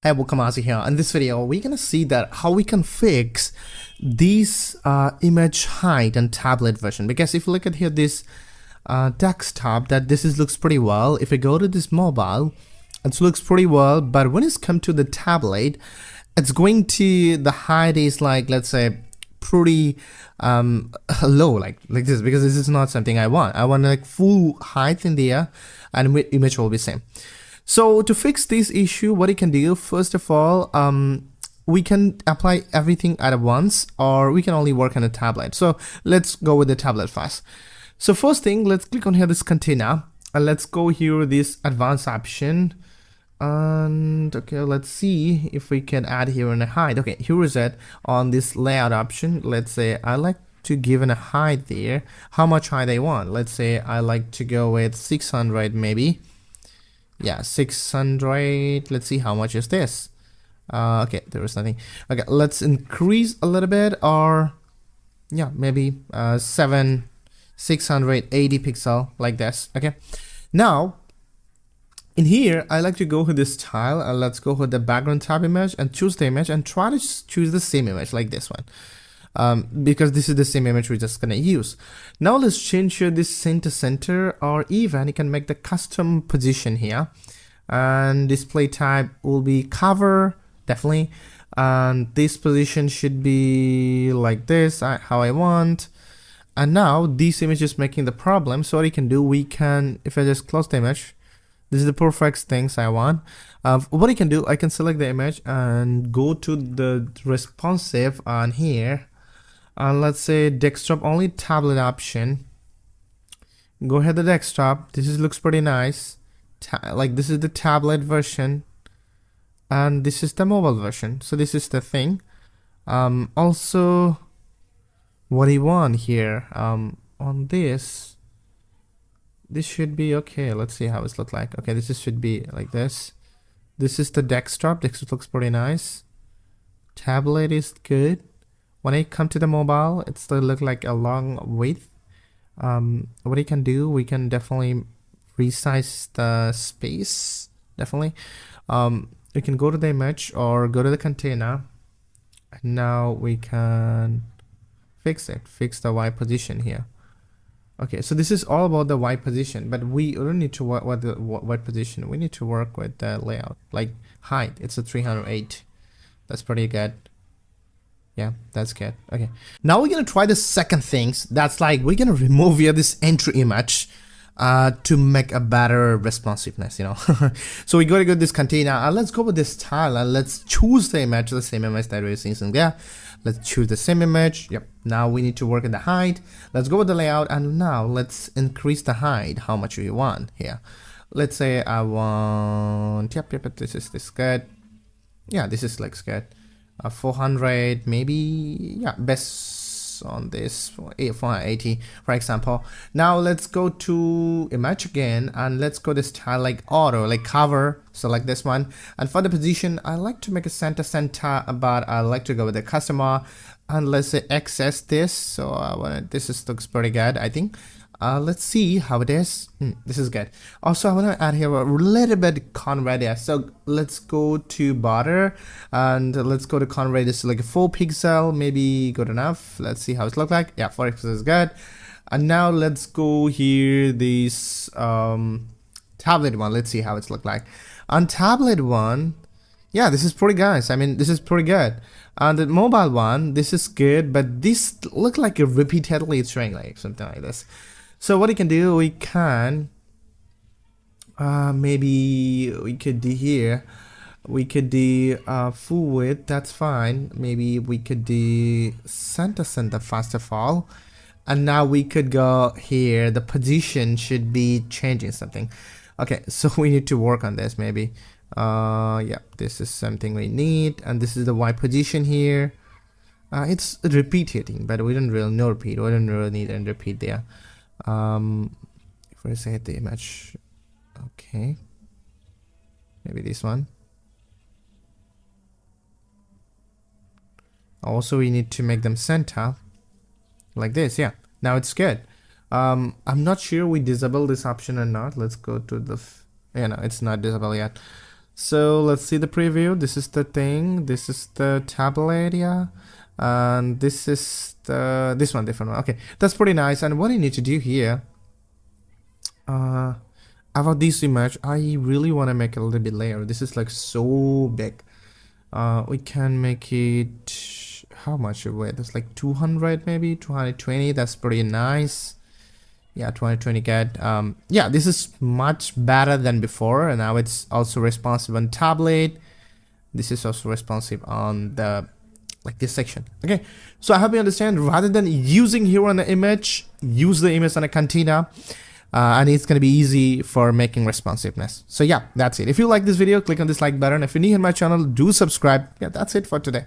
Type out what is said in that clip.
Hey, welcome Ozzy here. In this video, we're gonna see that how we can fix this image height and tablet version. Because if you look at here, this desktop, that looks pretty well. If I go to this mobile, it looks pretty well. But when it's come to the tablet, it's going to the height is like, let's say, pretty low, like this, because this is not something I want. I want like full height in there, and image will be same. So to fix this issue, what you can do, first of all, we can apply everything at once, or we can only work on a tablet. So let's go with the tablet first. So first thing, let's click on here this container, and let's go here this advanced option. And okay, let's see if we can add here in a height. Okay, here is it on this layout option. Let's say I like to give in a height there. How much height I want? Let's say I like to go with 600 maybe. Yeah, 600. Let's see how much is this. Okay, there is nothing. Okay, let's increase a little bit, or yeah, maybe 680 pixel like this. Okay, now in here I like to go with this style, and let's go with the background tab image and choose the image and try to choose the same image like this one. Because this is the same image we're just gonna use. Now let's change here this center, or even you can make the custom position here, and display type will be cover, definitely, and this position should be like this, how I want. And now this image is making the problem, so what you can do, we can, if I just close the image, this is the perfect things I want. What I can do, I can select the image and go to the responsive on here. Let's say desktop only tablet option. Go ahead to desktop. This looks pretty nice. Like this is the tablet version, and this is the mobile version. So this is the thing. Also, what do you want here? On this should be okay. Let's see how it looks like. Okay, should be like this. This is the desktop. Desktop looks pretty nice. Tablet is good. When I come to the mobile, it still look like a long width. What you can do, we can definitely resize the space. Definitely. We can go to the image or go to the container. And now we can fix the Y position here. Okay, so this is all about the Y position, but we don't need to work with the Y position. We need to work with the layout, like height. It's a 308. That's pretty good. Yeah, that's good. Okay, now we're gonna try the second things. That's like we're gonna remove here this entry image to make a better responsiveness, you know. So we gotta go to this container, and let's go with this style, and let's choose the image, the same image that we're seeing there. Let's choose the same image. Yep, now we need to work in the height. Let's go with the layout, and now let's increase the height. How much do you want here? Let's say I want, yep, this is good. Yeah, this looks good. 400 maybe, yeah, best on this 480 for example. Now let's go to image again, and let's go to style like auto, like cover, select this one. And for the position, I like to make a center, but I like to go with the customer, and let's say access this. So I want this looks pretty good, I think. Let's see how it is. This is good. Also, I want to add here a little bit con radius. So let's go to border, and let's go to con radius like a 4 pixel, maybe good enough. Let's see how it looks like. Yeah, 4 pixels is good. And now let's go here this tablet one. Let's see how it's look like. On tablet one, yeah, this is pretty nice. I mean, this is pretty good. On the mobile one, this is good, but this look like a repeatedly it's showing like something like this. So what you can do, we can maybe we could do here, we could do full width, that's fine. Maybe we could do center first of all, and now we could go here, the position should be changing something. Okay, so we need to work on this maybe. Yeah, this is something we need, and this is the Y position here. It's repeating, but we don't really know repeat. We don't really need a repeat there. If I say the image, okay, maybe this one. Also, we need to make them center like this. Yeah, now it's good. I'm not sure we disable this option or not. Let's go to the, yeah, no, it's not disabled yet. So let's see the preview. This is the thing. This is the table area, and this is this one, different one. Okay, that's pretty nice. And what I need to do here, about this image, I really want to make it a little bit layer. This is like so big. We can make it, how much weight? That's like 200, maybe 220. That's pretty nice. Yeah, 220 cat. Yeah, this is much better than before, and now it's also responsive on tablet. This is also responsive on the this section. Okay, so I hope you understand. Rather than using here on the image, use the image on a container, and it's gonna be easy for making responsiveness. So yeah, that's it. If you like this video, click on this like button. If you're new in my channel, do subscribe. Yeah, that's it for today.